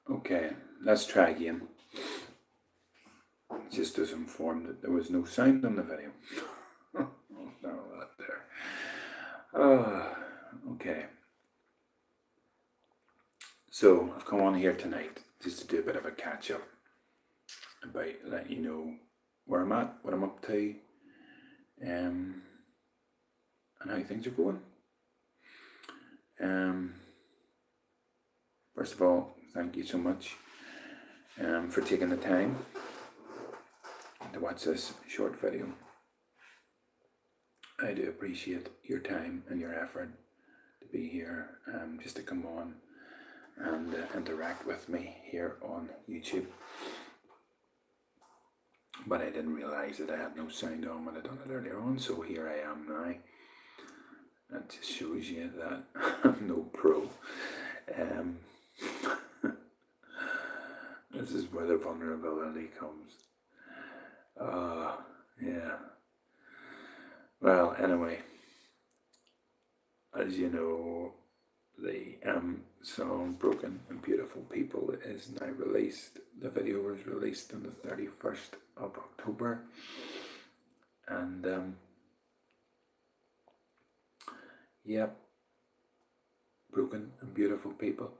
Okay, let's try again. Just as informed that there was no sound on the video. Oh, no, that there. Okay. So I've come on here tonight just to do a bit of a catch up about letting you know where I'm at, what I'm up to, and how things are going. First of all, thank you so much for taking the time to watch this short video. I do appreciate your time and your effort to be here, just to come on and interact with me here on YouTube. But I didn't realise that I had no sound on when I done it earlier on, so here I am now. That just shows you that I'm no pro. This is where the vulnerability comes. Yeah. Well, anyway, as you know, the song Broken and Beautiful People is now released. The video was released on the 31st of October. And, yep, Broken and Beautiful People.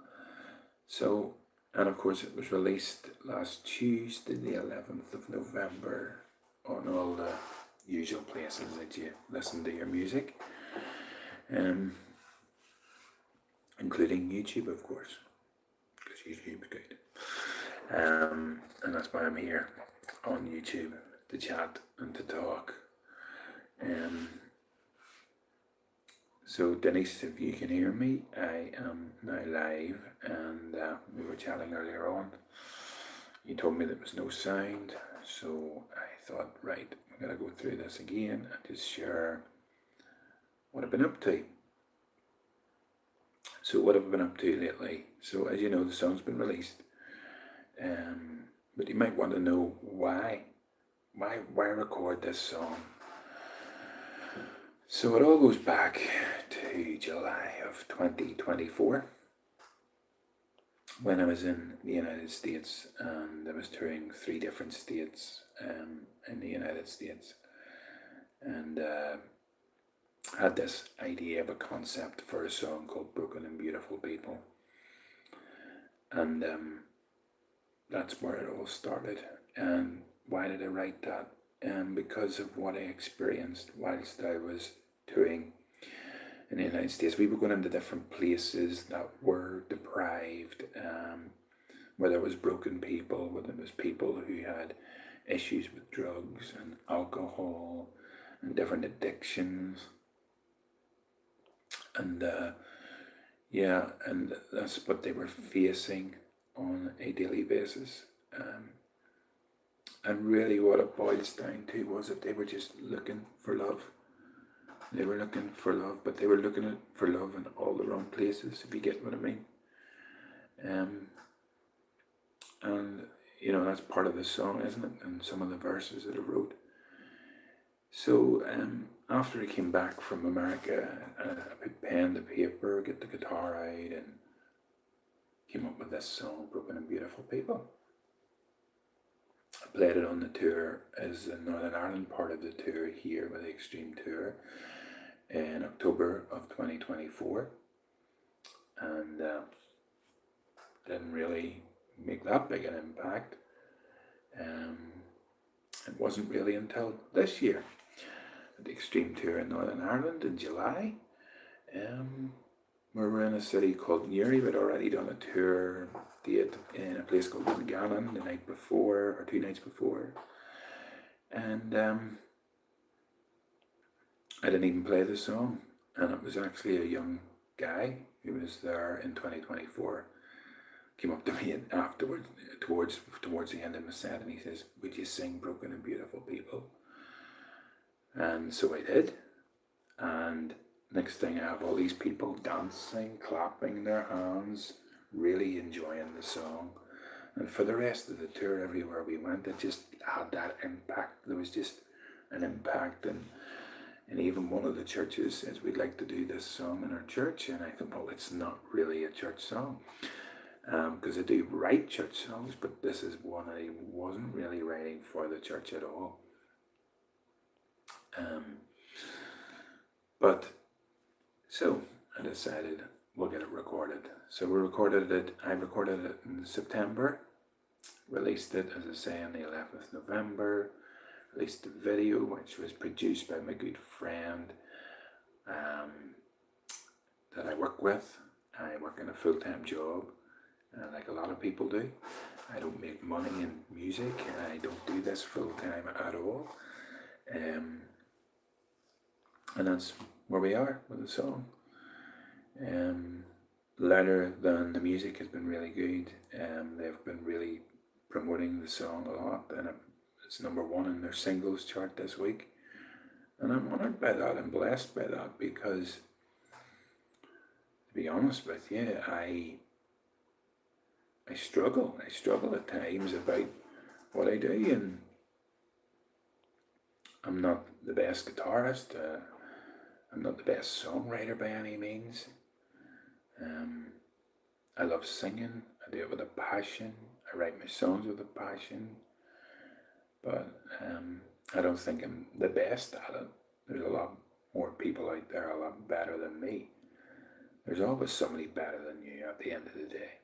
So, and of course it was released last Tuesday, the 11th of November, on all the usual places that you listen to your music, including YouTube, of course, because YouTube's good. And that's why I'm here on YouTube, to chat and to talk. So Denise, if you can hear me, I am now live, and we were chatting earlier on. You told me there was no sound, so I thought, right, I'm going to go through this again and just share what I've been up to. So what have I been up to lately? So as you know, the song's been released, but you might want to know why record this song. So it all goes back to July of 2024, when I was in the United States, and I was touring 3 different states in the United States, and had this idea of a concept for a song called Broken and Beautiful People. And that's where it all started. And why did I write that? Because of what I experienced whilst I was touring in the United States. We were going into different places that were deprived, where there was broken people, where there was people who had issues with drugs and alcohol and different addictions. And yeah, and that's what they were facing on a daily basis. And really what it boils down to was that they were just looking for love. They were looking for love, but they were looking for love in all the wrong places, if you get what I mean. And, you know, that's part of the song, isn't it? And some of the verses that I wrote. So after I came back from America, I put pen to paper, get the guitar out, and came up with this song, Broken and Beautiful People. I played it on the tour as the Northern Ireland part of the tour here with the Extreme Tour in October of 2024. And didn't really make that big an impact. It wasn't really until this year, at the Extreme Tour in Northern Ireland in July, we were in a city called Newry. We'd already done a tour date in a place called Uganda the night before, or 2 nights before. And I didn't even play the song. And it was actually a young guy who was there in 2024, came up to me afterwards, towards the end of my set, and he says, "Would you sing Broken and Beautiful People?" And so I did. And next thing, I have all these people dancing, clapping their hands, really enjoying the song. And for the rest of the tour, everywhere we went, it just had that impact. There was just an impact. And even one of the churches says, "We'd like to do this song in our church." And I thought, well, it's not really a church song. because I do write church songs, but this is one I wasn't really writing for the church at all. But so I decided we'll get it recorded. So I recorded it in September, released it, as I say, on the 11th November, released the video, which was produced by my good friend that I work with. I work in a full-time job, like a lot of people do. I don't make money in music. I don't do this full-time at all. And that's where we are with the song. Louder Than the Music has been really good. They've been really promoting the song a lot, and it's #1 in their singles chart this week. And I'm honoured by that and blessed by that, because, to be honest with you, I struggle. I struggle at times about what I do, and I'm not the best guitarist. I'm not the best songwriter by any means. I love singing. I do it with a passion. I write my songs with a passion. But I don't think I'm the best at it. There's a lot more people out there a lot better than me. There's always somebody better than you at the end of the day.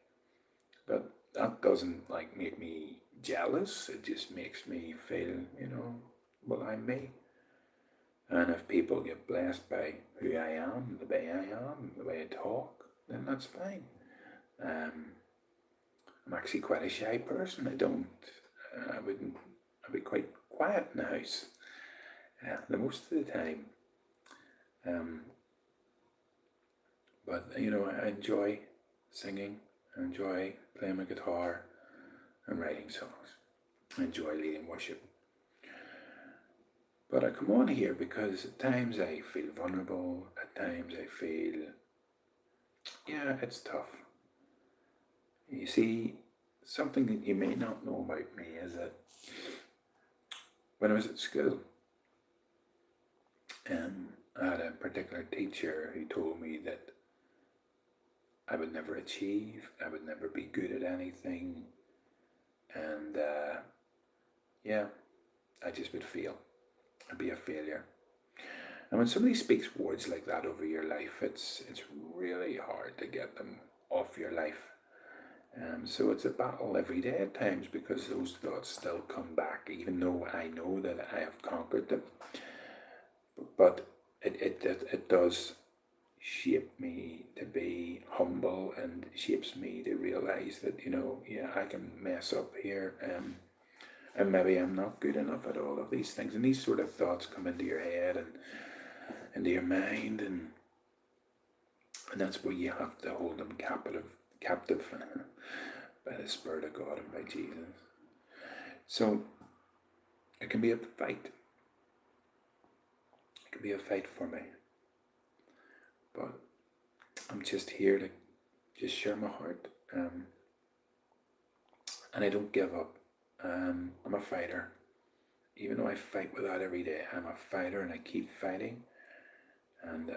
But that doesn't make me jealous. It just makes me feel, well, I'm me. And if people get blessed by who I am, the way I am, the way I talk, then that's fine. I'm actually quite a shy person. I'd be quite quiet in the house the most of the time. But I enjoy singing. I enjoy playing my guitar and writing songs. I enjoy leading worship. But I come on here because at times I feel vulnerable. At times I feel, it's tough. You see, something that you may not know about me is that when I was at school, I had a particular teacher who told me that I would never achieve, I would never be good at anything, and I just would fail. I'd be a failure. And when somebody speaks words like that over your life, it's really hard to get them off your life. So it's a battle every day at times, because those thoughts still come back, even though I know that I have conquered them. But it does shape me to be humble, and shapes me to realize that, I can mess up here, and maybe I'm not good enough at all of these things. And these sort of thoughts come into your head and into your mind, and that's where you have to hold them captive by the Spirit of God and by Jesus. So it can be a fight. It can be a fight for me. But I'm just here to just share my heart. And I don't give up. I'm a fighter. Even though I fight with that every day, I'm a fighter, and I keep fighting. And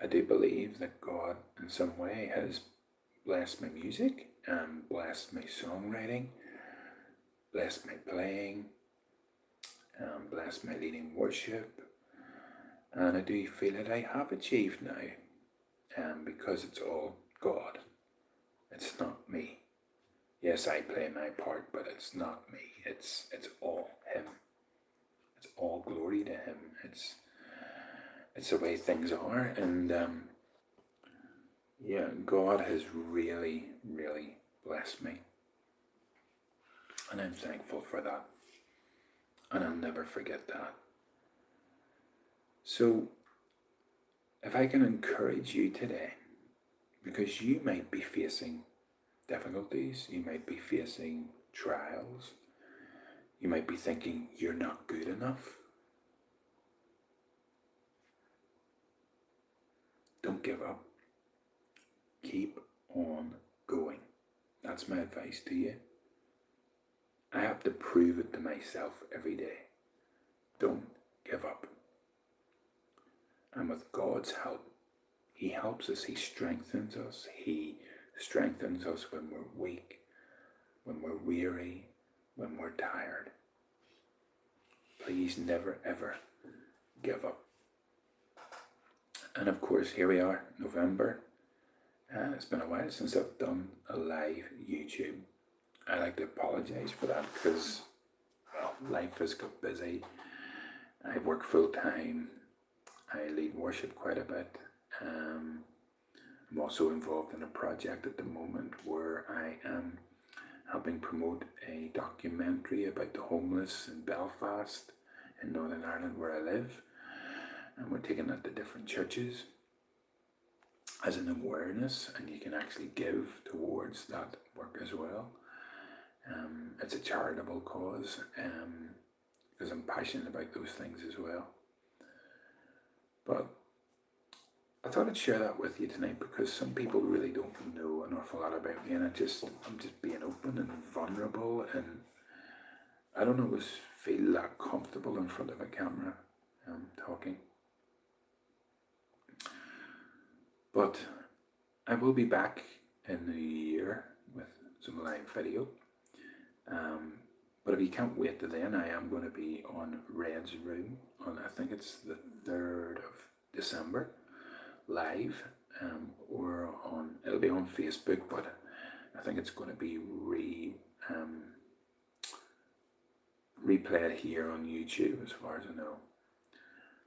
I do believe that God in some way has blessed my music, blessed my songwriting, blessed my playing, blessed my leading worship. And I do feel that I have achieved now, because it's all God. It's not me. Yes, I play my part, but it's not me. It's all Him. It's all glory to Him. It's the way things are, and God has really, really blessed me, and I'm thankful for that, and I'll never forget that. So, if I can encourage you today, because you might be facing difficulties, you might be facing trials, you might be thinking you're not good enough. Don't give up. Keep on going. That's my advice to you. I have to prove it to myself every day. Don't give up. And with God's help, He helps us, He strengthens us. He strengthens us when we're weak, when we're weary, when we're tired. Please never ever give up. And of course, here we are, November. It's been a while since I've done a live YouTube. I like to apologize for that because, well, life has got busy. I work full time. I lead worship quite a bit. I'm also involved in a project at the moment where I am helping promote a documentary about the homeless in Belfast in Northern Ireland where I live. And we're taking that to different churches as an awareness, and you can actually give towards that work as well. It's a charitable cause because I'm passionate about those things as well. But I thought I'd share that with you tonight because some people really don't know an awful lot about me, and I'm just being open and vulnerable, and I don't always feel that comfortable in front of a camera talking. But I will be back in the new year with some live video. But if you can't wait to then, I am going to be on Red's Room on, I think it's the 3rd of December, live, or it'll be on Facebook, but I think it's going to be replayed here on YouTube as far as I know.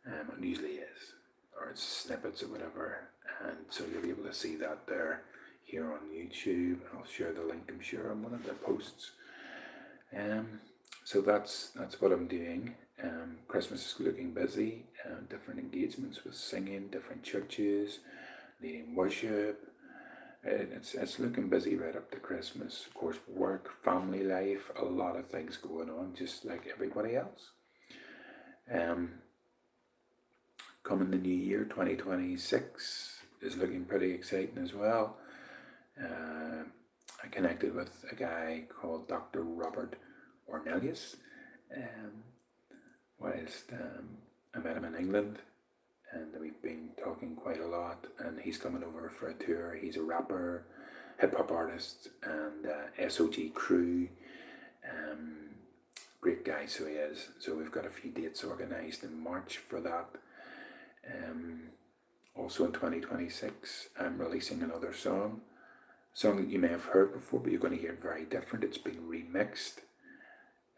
It usually is, or it's snippets or whatever, and so you'll be able to see that there here on YouTube. I'll share the link, I'm sure, on one of the posts. So that's what I'm doing. Christmas is looking busy. Different engagements with singing, different churches, leading worship. It's looking busy right up to Christmas. Of course, work, family life, a lot of things going on, just like everybody else. Coming the new year, 2026, is looking pretty exciting as well. I connected with a guy called Dr. Robert Ornelius whilst I met him in England, and we've been talking quite a lot, and he's coming over for a tour. He's a rapper, hip-hop artist, and SOG crew. Great guy, so he is. So we've got a few dates organised in March for that. Also in 2026, I'm releasing another song that you may have heard before, but you're going to hear it very different. It's been remixed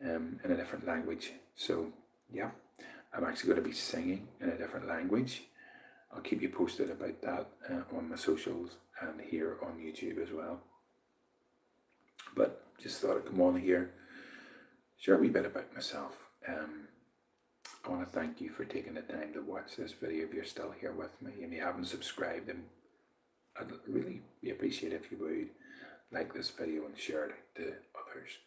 in a different language. So yeah, I'm actually going to be singing in a different language. I'll keep you posted about that on my socials and here on YouTube as well. But just thought I'd come on here, share a wee bit about myself. I want to thank you for taking the time to watch this video if you're still here with me and you haven't subscribed, and I'd really be appreciative if you would like this video and share it to others.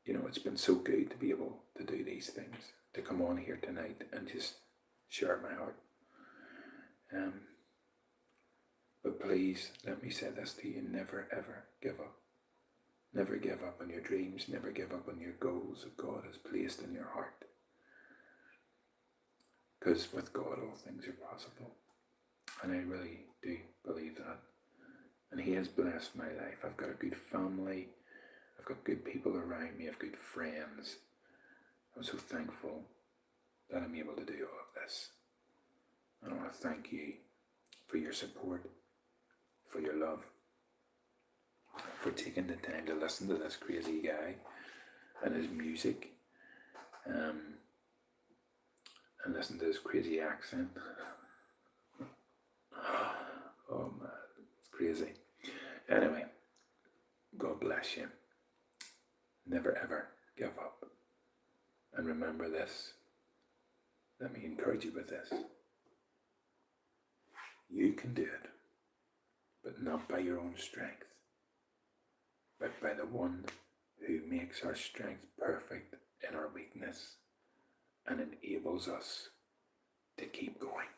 You know, it's been so good to be able to do these things, to come on here tonight and just share my heart. But please, let me say this to you, never ever give up. Never give up on your dreams, never give up on your goals that God has placed in your heart. Because with God, all things are possible. And I really do believe that. And He has blessed my life. I've got a good family. I've got good people around me. I've good friends. I'm so thankful that I'm able to do all of this. And I want to thank you for your support, for your love, for taking the time to listen to this crazy guy and his music, and listen to his crazy accent. Oh man, it's crazy. Anyway, God bless you. Never ever give up. And remember this. Let me encourage you with this. You can do it, but not by your own strength, but by the one who makes our strength perfect in our weakness and enables us to keep going.